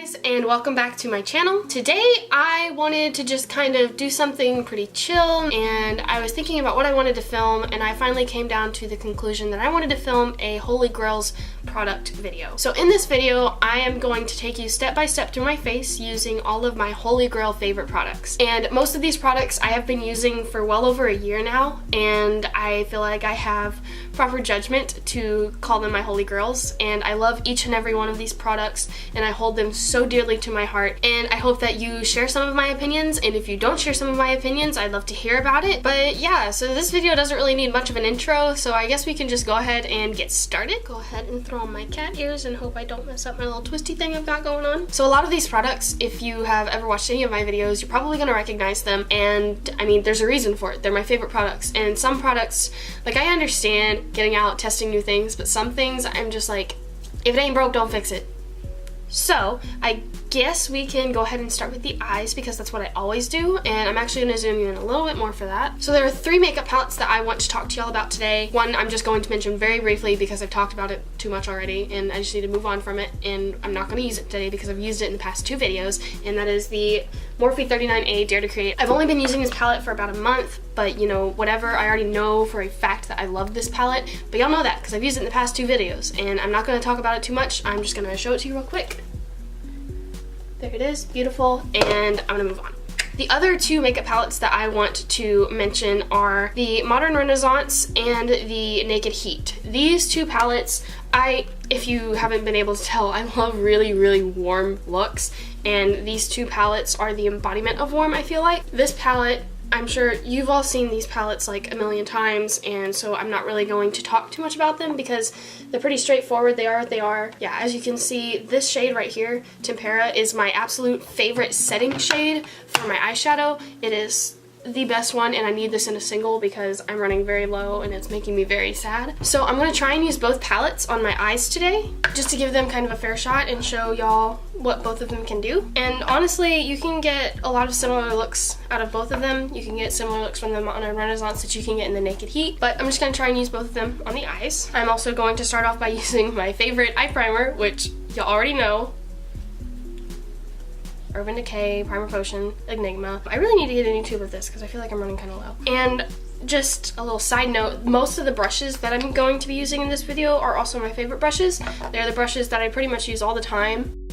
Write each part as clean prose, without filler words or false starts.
guys, and welcome back to my channel. Today I wanted to just kind of do something pretty chill, and I was thinking about what I wanted to film, and I finally came down to the conclusion that I wanted to film a Holy Grails product video. So in this video I am going to take you step by step through my face using all of my Holy Grail favorite products. And most of these products I have been using for well over a year now, and I feel like I have proper judgment to call them my Holy Grails, and I love each and every one of these products and I hold them so dearly to my heart, and I hope that you share some of my opinions, and if you don't share some of my opinions, I'd love to hear about it. But yeah, so this video doesn't really need much of an intro, so I guess we can just go ahead and get started. Go ahead and throw on my cat ears and hope I don't mess up my little twisty thing I've got going on. So a lot of these products, if you have ever watched any of my videos, you're probably gonna recognize them, and I mean, there's a reason for it. They're my favorite products, and some products, like, I understand getting out, testing new things, but some things I'm just like, if it ain't broke, don't fix it. So I guess we can go ahead and start with the eyes, because that's what I always do, and I'm actually going to zoom you in a little bit more for that. So there are three makeup palettes that I want to talk to y'all about today. One I'm just going to mention very briefly because I've talked about it too much already and I just need to move on from it, and I'm not going to use it today because I've used it in the past two videos, and that is the Morphe 39A Dare to Create. I've only been using this palette for about a month, but you know, whatever, I already know for a fact that I love this palette, but y'all know that because I've used it in the past two videos, and I'm not going to talk about it too much. I'm just going to show it to you real quick. There it is, beautiful, and I'm gonna move on. The other two makeup palettes that I want to mention are the Modern Renaissance and the Naked Heat. These two palettes, if you haven't been able to tell, I love really, really warm looks, and these two palettes are the embodiment of warm, I feel like. This palette, I'm sure you've all seen these palettes like a million times, and so I'm not really going to talk too much about them because they're pretty straightforward. They are what they are. Yeah, as you can see, this shade right here, Tempera, is my absolute favorite setting shade for my eyeshadow. It is the best one, and I need this in a single because I'm running very low and it's making me very sad. So I'm going to try and use both palettes on my eyes today just to give them kind of a fair shot and show y'all what both of them can do. And honestly, you can get a lot of similar looks out of both of them. You can get similar looks from the Modern Renaissance that you can get in the Naked Heat, but I'm just going to try and use both of them on the eyes. I'm also going to start off by using my favorite eye primer, which y'all already know, Urban Decay Primer Potion Enigma. I really need to get a new tube of this because I feel like I'm running kind of low. And just a little side note, most of the brushes that I'm going to be using in this video are also my favorite brushes. They're the brushes that I pretty much use all the time.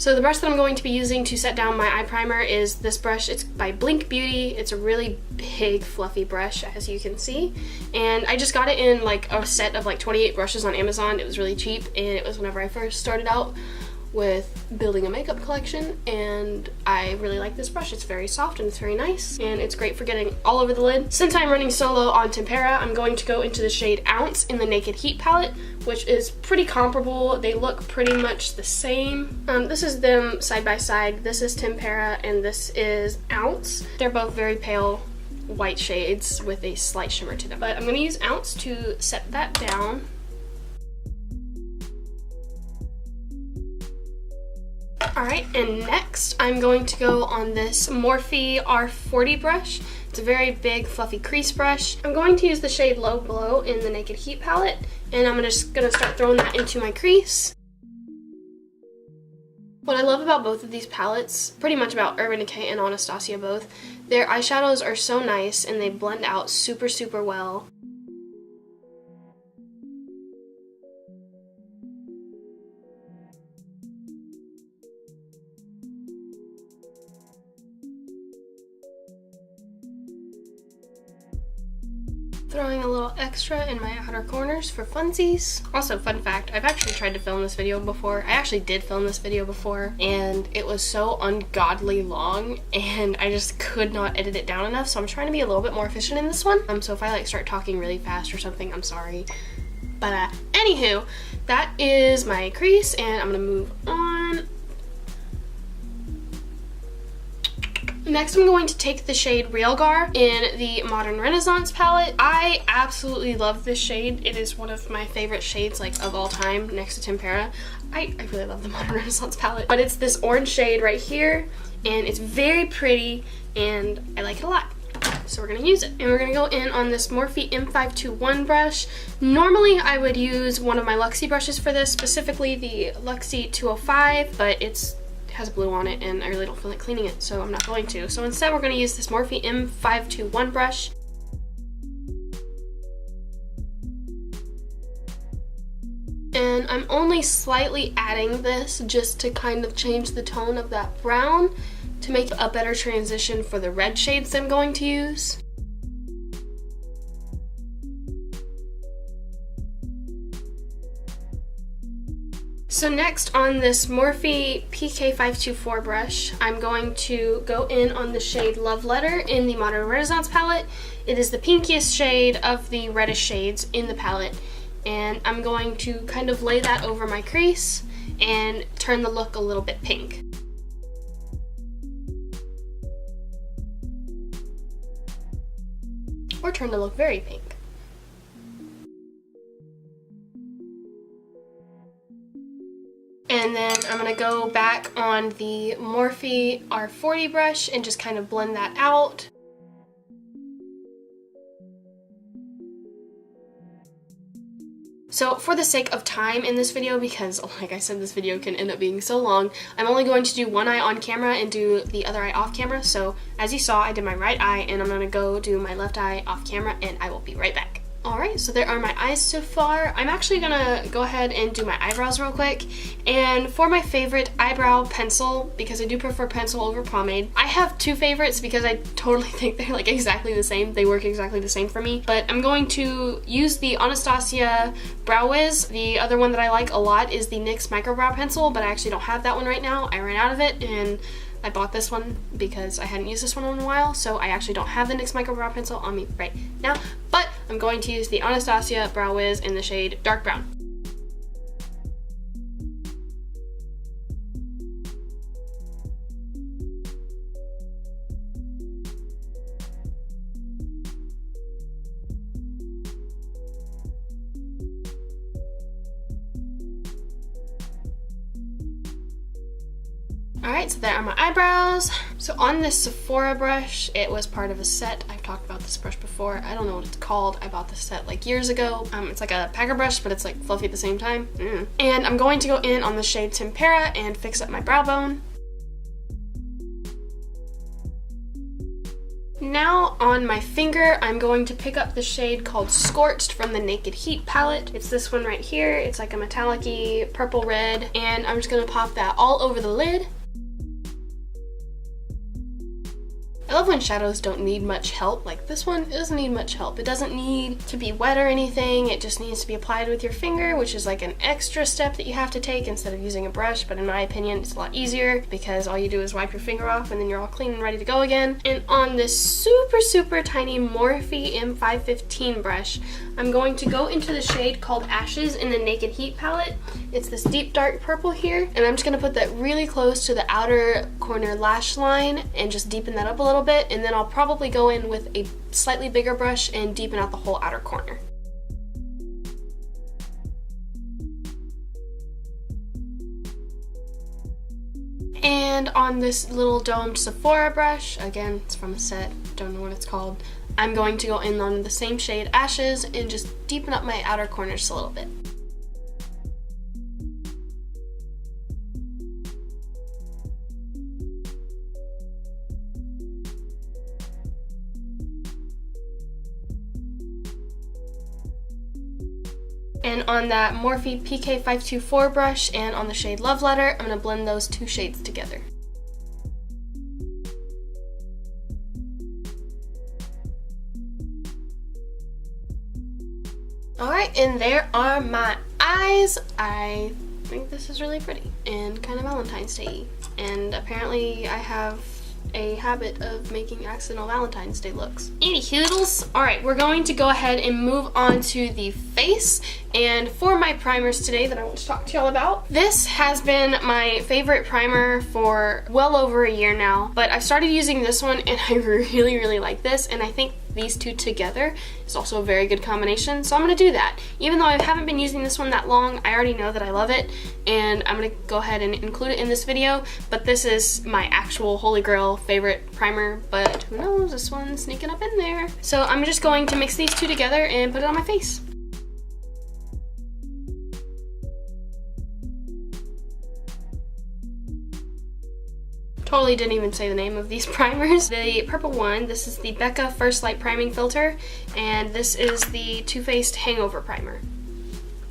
So the brush that I'm going to be using to set down my eye primer is this brush. It's by Blink Beauty. It's a really big fluffy brush, as you can see, and I just got it in like a set of like 28 brushes on Amazon. It was really cheap, and it was whenever I first started out with building a makeup collection, and I really like this brush. It's very soft and it's very nice, and it's great for getting all over the lid. Since I'm running solo on Tempera, I'm going to go into the shade Ounce in the Naked Heat palette, which is pretty comparable. They look pretty much the same. This is them side by side. This is Tempera and this is Ounce. They're both very pale white shades with a slight shimmer to them, but I'm going to use Ounce to set that down. Alright, and next I'm going to go on this Morphe R40 brush. It's a very big fluffy crease brush. I'm going to use the shade Low Glow in the Naked Heat palette, and I'm just going to start throwing that into my crease. What I love about both of these palettes, pretty much about Urban Decay and Anastasia both, their eyeshadows are so nice and they blend out super, super well. Throwing a little extra in my outer corners for funsies. Also, fun fact, I've actually tried to film this video before. I actually did film this video before, and it was so ungodly long, and I just could not edit it down enough, so I'm trying to be a little bit more efficient in this one. So if I like start talking really fast or something, I'm sorry. But anywho, that is my crease, and I'm gonna move on. Next, I'm going to take the shade Grail in the Modern Renaissance palette. I absolutely love this shade. It is one of my favorite shades like of all time, next to Tempera. I really love the Modern Renaissance palette. But it's this orange shade right here, and it's very pretty, and I like it a lot. So we're gonna use it. And we're gonna go in on this Morphe M521 brush. Normally I would use one of my Luxie brushes for this, specifically the Luxie 205, but it has blue on it and I really don't feel like cleaning it, so I'm not going to. So instead we're gonna use this Morphe M521 brush. And I'm only slightly adding this just to kind of change the tone of that brown to make a better transition for the red shades I'm going to use. So next on this Morphe PK524 brush, I'm going to go in on the shade Love Letter in the Modern Renaissance palette. It is the pinkiest shade of the reddish shades in the palette, and I'm going to kind of lay that over my crease and turn the look a little bit pink. Or turn the look very pink. And then I'm going to go back on the Morphe R40 brush and just kind of blend that out. So for the sake of time in this video, because like I said, this video can end up being so long, I'm only going to do one eye on camera and do the other eye off camera. So as you saw, I did my right eye and I'm going to go do my left eye off camera and I will be right back. Alright, so there are my eyes so far. I'm actually gonna go ahead and do my eyebrows real quick. And for my favorite eyebrow pencil, because I do prefer pencil over pomade, I have two favorites because I totally think they're like exactly the same. They work exactly the same for me. But I'm going to use the Anastasia Brow Wiz. The other one that I like a lot is the NYX Micro Brow Pencil, but I actually don't have that one right now. I ran out of it and I bought this one because I hadn't used this one in a while, so I actually don't have the NYX Micro Brow Pencil on me right now, but I'm going to use the Anastasia Brow Wiz in the shade Dark Brown. Alright, so there are my eyebrows. So on this Sephora brush, it was part of a set. I've talked about this brush before. I don't know what it's called. I bought this set like years ago. It's like a packer brush, but it's like fluffy at the same time. And I'm going to go in on the shade Tempera and fix up my brow bone. Now on my finger, I'm going to pick up the shade called Scorched from the Naked Heat palette. It's this one right here. It's like a metallic-y purple red, and I'm just gonna pop that all over the lid. I love when shadows don't need much help. Like this one doesn't need much help. It doesn't need to be wet or anything. It just needs to be applied with your finger, which is like an extra step that you have to take instead of using a brush. But in my opinion, it's a lot easier because all you do is wipe your finger off and then you're all clean and ready to go again. And on this super tiny Morphe M515 brush, I'm going to go into the shade called Ashes in the Naked Heat palette. It's this deep dark purple here, and I'm just gonna put that really close to the outer corner lash line and just deepen that up a little bit, and then I'll probably go in with a slightly bigger brush and deepen out the whole outer corner. And on this little domed Sephora brush, again, it's from a set, don't know what it's called, I'm going to go in on the same shade Ashes and just deepen up my outer corners a little bit. And on that Morphe PK524 brush and on the shade Love Letter, I'm going to blend those two shades together. Alright, and there are my eyes. I think this is really pretty and kind of Valentine's Day. And apparently I have a habit of making accidental Valentine's Day looks. Any hoodles. Alright, we're going to go ahead and move on to the face. And for my primers today that I want to talk to y'all about, this has been my favorite primer for well over a year now, but I've started using this one and I really like this, and I think these two together is also a very good combination, so I'm going to do that. Even though I haven't been using this one that long, I already know that I love it, and I'm going to go ahead and include it in this video, but this is my actual Holy Grail favorite primer, but who knows, this one's sneaking up in there. So I'm just going to mix these two together and put it on my face. Totally didn't even say the name of these primers. The purple one, this is the Becca First Light Priming Filter, and this is the Too Faced Hangover Primer.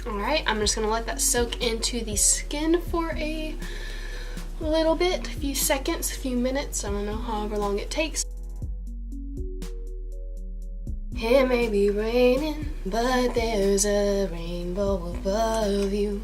Alright, I'm just gonna let that soak into the skin for a little bit, a few seconds, a few minutes, I don't know, however long it takes. It may be raining, but there's a rainbow above you.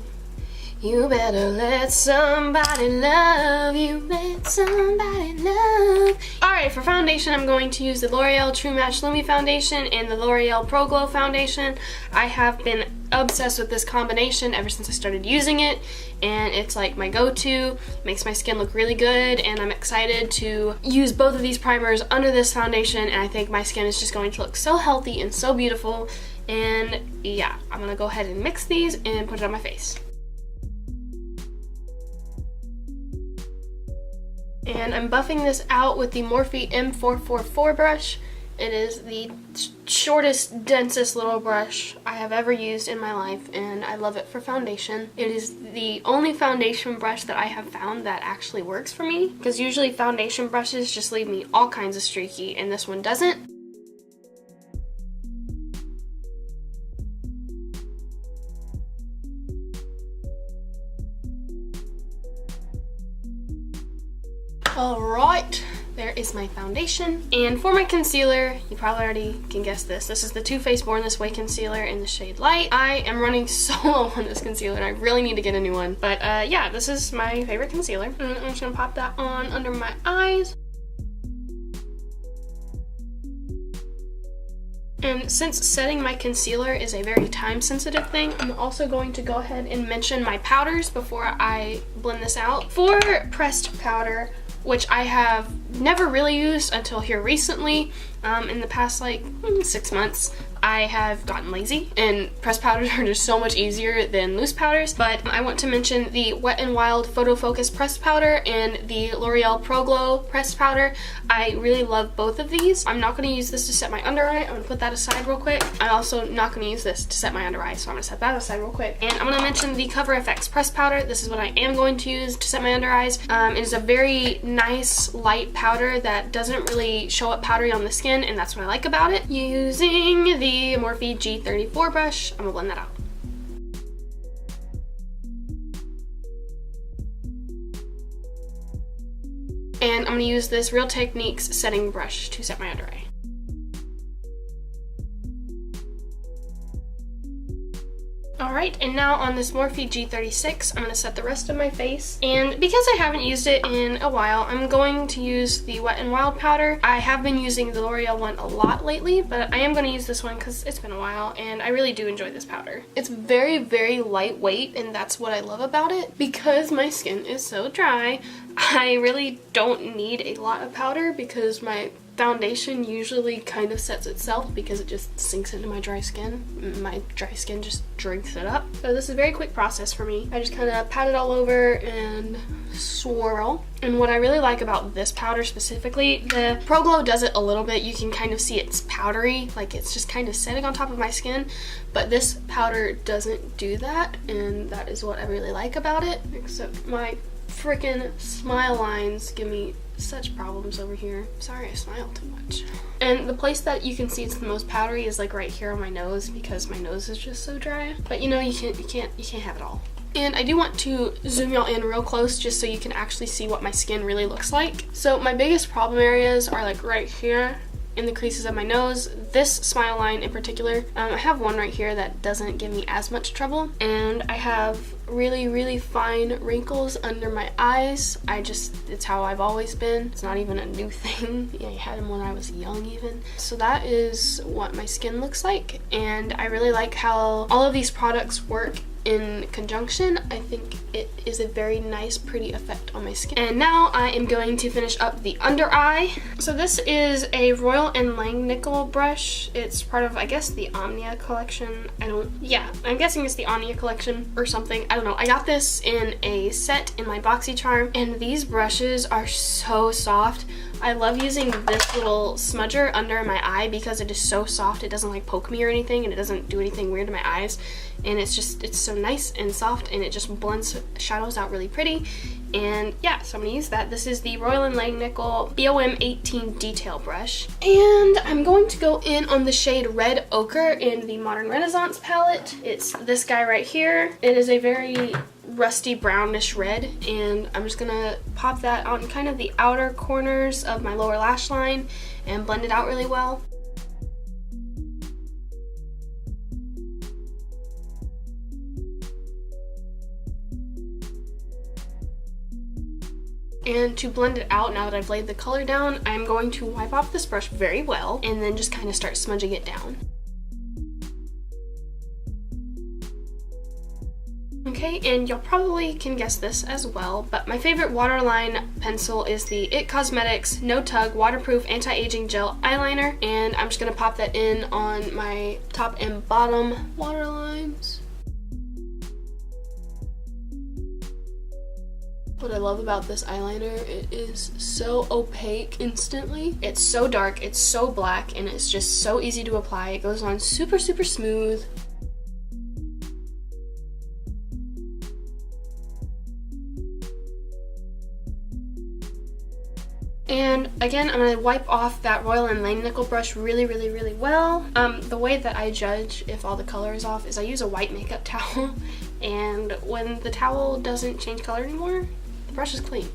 You better let somebody love you, let somebody love. Alright, for foundation, I'm going to use the L'Oreal True Match Lumi Foundation and the L'Oreal Pro Glow Foundation. I have been obsessed with this combination ever since I started using it, and it's like my go-to. Makes my skin look really good, and I'm excited to use both of these primers under this foundation, and I think my skin is just going to look so healthy and so beautiful. And yeah, I'm gonna go ahead and mix these and put it on my face. And I'm buffing this out with the Morphe M444 brush. It is the shortest, densest little brush I have ever used in my life, and I love it for foundation. It is the only foundation brush that I have found that actually works for me, because usually foundation brushes just leave me all kinds of streaky, and this one doesn't. Alright, there is my foundation. And for my concealer, you probably already can guess this. This is the Too Faced Born This Way concealer in the shade Light. I am running so low on this concealer and I really need to get a new one. But yeah, this is my favorite concealer. And I'm just gonna pop that on under my eyes. And since setting my concealer is a very time-sensitive thing, I'm also going to go ahead and mention my powders before I blend this out. For pressed powder, which I have never really used until here recently, in the past like 6 months, I have gotten lazy, and pressed powders are just so much easier than loose powders. But I want to mention the Wet n Wild Photo Focus pressed powder and the L'Oreal Pro Glow pressed powder. I really love both of these. I'm not going to use this to set my under eye. I'm going to put that aside real quick. I'm also not going to use this to set my under eye, so I'm going to set that aside real quick. And I'm going to mention the Cover FX pressed powder. This is what I am going to use to set my under eyes. It is a very nice light powder that doesn't really show up powdery on the skin, and that's what I like about it. Using the Morphe G34 brush, I'm gonna blend that out. And I'm gonna use this Real Techniques setting brush to set my under eye. Alright, and now on this Morphe G36, I'm going to set the rest of my face. And because I haven't used it in a while, I'm going to use the Wet n Wild powder. I have been using the L'Oreal one a lot lately, but I am going to use this one because it's been a while, and I really do enjoy this powder. It's very lightweight, and that's what I love about it. Because my skin is so dry, I really don't need a lot of powder because my foundation usually kind of sets itself because it just sinks into my dry skin. My dry skin just drinks it up. So this is a very quick process for me. I just kind of pat it all over and swirl. And what I really like about this powder specifically, the Pro Glow does it a little bit. You can kind of see it's powdery, like it's just kind of setting on top of my skin, but this powder doesn't do that, and that is what I really like about it. Except my freaking smile lines give me such problems over here. Sorry, I smile too much. And the place that you can see it's the most powdery is like right here on my nose because my nose is just so dry. But you know, you can't have it all. And I do want to zoom y'all in real close just so you can actually see what my skin really looks like. So my biggest problem areas are like right here in the creases of my nose. This smile line in particular, I have one right here that doesn't give me as much trouble, and I have really fine wrinkles under my eyes. It's how I've always been. It's not even a new thing. Yeah, I had them when I was young even. So that is what my skin looks like, and I really like how all of these products work in conjunction. I think it is a very nice, pretty effect on my skin. And now I am going to finish up the under eye. So this is a Royal & Langnickel brush. It's part of, I guess, the Omnia collection. I'm guessing it's the Omnia collection or something. I don't know. I got this in a set in my BoxyCharm, and these brushes are so soft. I love using this little smudger under my eye because it is so soft. It doesn't like poke me or anything, and it doesn't do anything weird to my eyes. And it's so nice and soft, and it just blends shadows out really pretty. And yeah, so I'm gonna use that. This is the Royal & Langnickel BOM 18 Detail Brush. And I'm going to go in on the shade Red Ochre in the Modern Renaissance palette. It's this guy right here. It is a very rusty brownish red, and I'm just gonna pop that on kind of the outer corners of my lower lash line and blend it out really well. And to blend it out, now that I've laid the color down, I'm going to wipe off this brush very well and then just kind of start smudging it down. Okay, and y'all probably can guess this as well, but my favorite waterline pencil is the IT Cosmetics No Tug Waterproof Anti-Aging Gel Eyeliner, and I'm just going to pop that in on my top and bottom waterlines. What I love about this eyeliner, it is so opaque instantly. It's so dark, it's so black, and it's just so easy to apply. It goes on super smooth. And again, I'm going to wipe off that Royal & Langnickel brush really well. The way that I judge if all the color is off is I use a white makeup towel, and when the towel doesn't change color anymore, the brush is clean.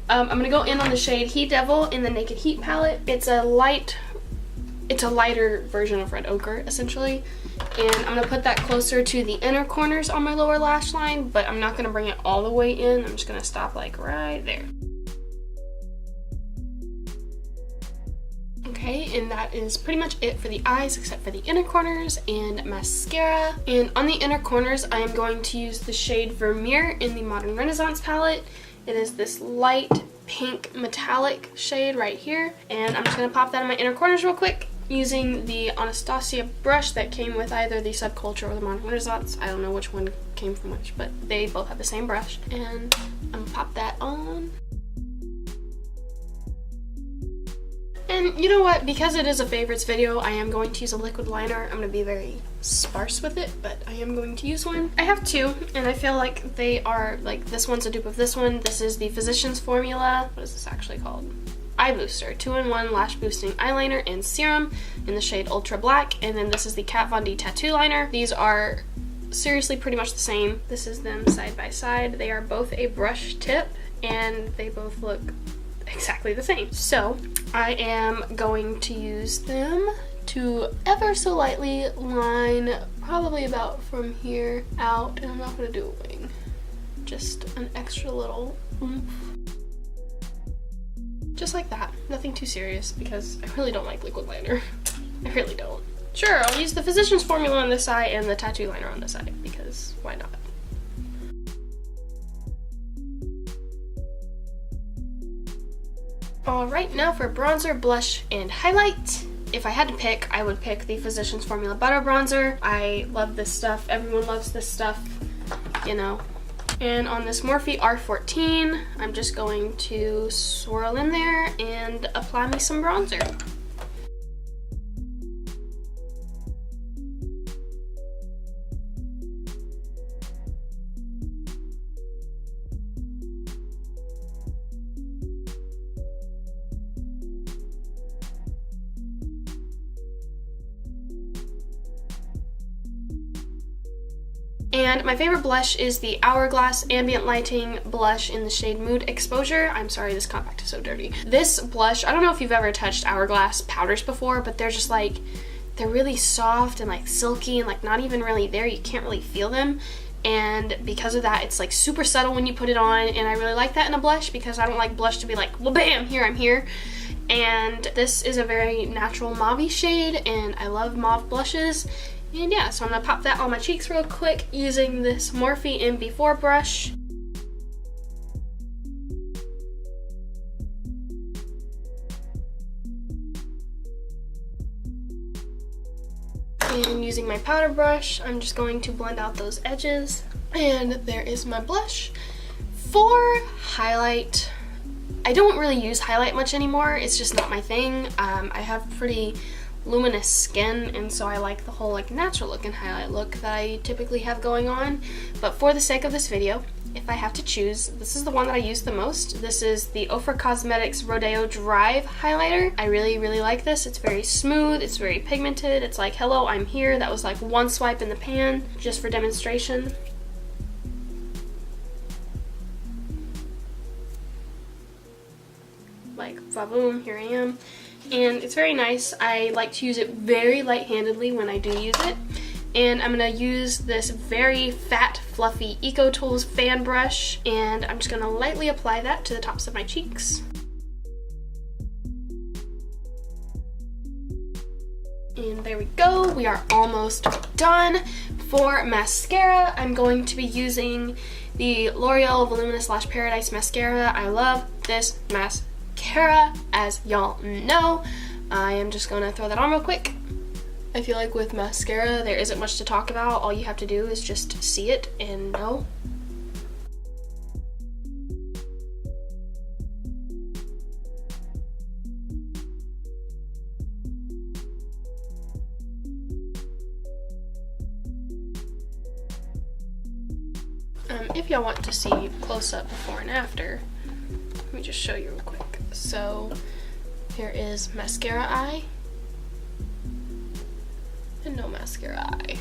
I'm going to go in on the shade He Devil in the Naked Heat palette. It's a lighter version of Red Ochre, essentially. And I'm going to put that closer to the inner corners on my lower lash line, but I'm not going to bring it all the way in. I'm just going to stop like right there. Okay, and that is pretty much it for the eyes, except for the inner corners and mascara. And on the inner corners, I am going to use the shade Vermeer in the Modern Renaissance palette. It is this light pink metallic shade right here. And I'm just going to pop that in my inner corners real quick using the Anastasia brush that came with either the Subculture or the Modern Renaissance. I don't know which one came from which, but they both have the same brush. And I'm going to pop that on. And you know what, because it is a favorites video, I am going to use a liquid liner. I'm going to be very sparse with it, but I am going to use one. I have two, and I feel like they are, like, this one's a dupe of this one. This is the Physicians Formula. What is this actually called? Eye Booster 2-in-1 Lash Boosting Eyeliner and Serum in the shade Ultra Black. And then this is the Kat Von D Tattoo Liner. These are seriously pretty much the same. This is them side by side. They are both a brush tip, and they both look exactly the same. So I am going to use them to ever so lightly line probably about from here out, and I'm not going to do a wing, just an extra little oomph. Just like that. Nothing too serious because I really don't like liquid liner. I really don't. Sure, I'll use the Physicians Formula on this side and the tattoo liner on this side because why not? Alright, now for bronzer, blush, and highlight. If I had to pick, I would pick the Physicians Formula Butter Bronzer. I love this stuff. Everyone loves this stuff, you know. And on this Morphe R14, I'm just going to swirl in there and apply me some bronzer. And my favorite blush is the Hourglass Ambient Lighting blush in the shade Mood Exposure. I'm sorry, this compact is so dirty. This blush, I don't know if you've ever touched Hourglass powders before, but they're just like, they're really soft and like silky and like not even really there. You can't really feel them. And because of that, it's like super subtle when you put it on, and I really like that in a blush because I don't like blush to be like, well, bam, here, I'm here. And this is a very natural mauve-y shade, and I love mauve blushes. And yeah, so I'm gonna pop that on my cheeks real quick using this Morphe MB4 brush. And using my powder brush, I'm just going to blend out those edges. And there is my blush. For highlight, I don't really use highlight much anymore. It's just not my thing. I have pretty luminous skin, and so I like the whole like natural looking highlight look that I typically have going on. But for the sake of this video, if I have to choose, this is the one that I use the most. This is the Ofra Cosmetics Rodeo Drive highlighter. I really like this. It's very smooth, it's very pigmented. It's like, hello, I'm here. That was like one swipe in the pan just for demonstration. Like, va-boom, here I am. And it's very nice. I like to use it very light-handedly when I do use it. And I'm going to use this very fat, fluffy Eco Tools fan brush, and I'm just going to lightly apply that to the tops of my cheeks. And there we go. We are almost done. For mascara, I'm going to be using the L'Oreal Voluminous Lash Paradise Mascara. I love this mascara, as y'all know. I am just going to throw that on real quick. I feel like with mascara, there isn't much to talk about. All you have to do is just see it and know. If y'all want to see close up before and after, let me just show you real quick. So here is mascara eye. And no mascara eye.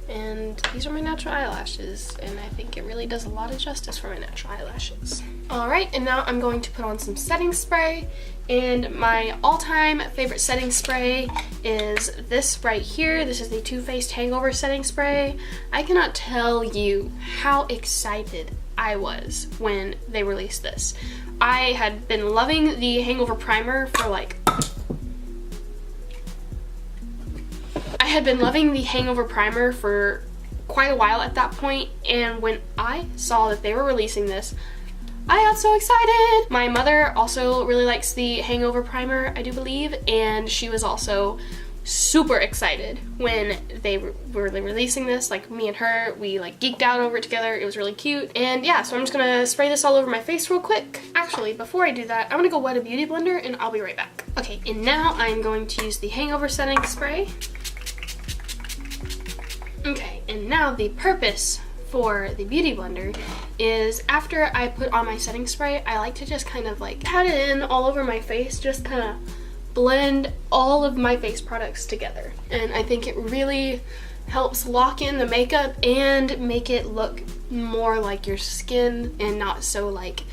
And these are my natural eyelashes, and I think it really does a lot of justice for my natural eyelashes. Alright, and now I'm going to put on some setting spray, and my all-time favorite setting spray is this right here. This is the Too Faced Hangover Setting Spray. I cannot tell you how excited I was when they released this. I had been loving the Hangover Primer for like quite a while at that point, and when I saw that they were releasing this, I got so excited. My mother also really likes the Hangover Primer, I do believe, and she was also super excited when they were releasing this. Like, me and her, we like geeked out over it together. It was really cute. And yeah, so I'm just gonna spray this all over my face real quick. Actually, before I do that, I'm gonna go wet a beauty blender and I'll be right back. Okay, and now I'm going to use the Hangover Setting Spray. Okay, and now the purpose for the beauty blender is after I put on my setting spray, I like to just kind of like pat it in all over my face, just kind of blend all of my face products together. And I think it really helps lock in the makeup and make it look more like your skin and not so like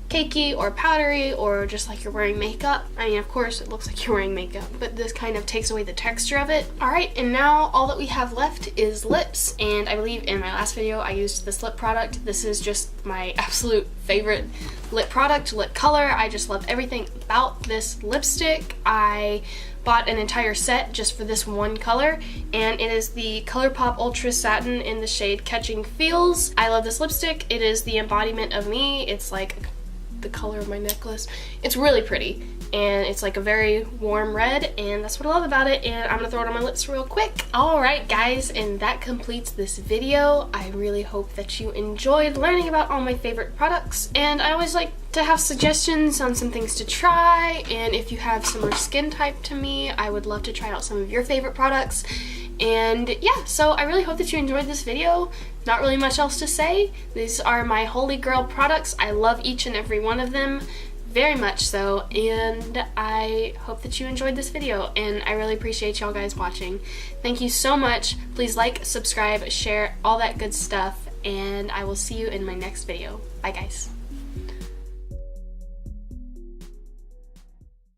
cakey or powdery or just like you're wearing makeup. I mean, of course it looks like you're wearing makeup, but this kind of takes away the texture of it. Alright, and now all that we have left is lips, and I believe in my last video I used this lip product. This is just my absolute favorite lip product, lip color. I just love everything about this lipstick. I bought an entire set just for this one color, and it is the ColourPop Ultra Satin in the shade Catching Feels. I love this lipstick. It is the embodiment of me. It's like the color of my necklace. It's really pretty, and it's like a very warm red, and that's what I love about it, and I'm gonna throw it on my lips real quick. Alright guys, and that completes this video. I really hope that you enjoyed learning about all my favorite products, and I always like to have suggestions on some things to try, and if you have similar skin type to me, I would love to try out some of your favorite products. And yeah, so I really hope that you enjoyed this video. Not really much else to say. These are my holy grail products. I love each and every one of them. very much so, and I hope that you enjoyed this video, and I really appreciate y'all guys watching. Thank you so much. Please like, subscribe, share, all that good stuff, and I will see you in my next video. Bye guys.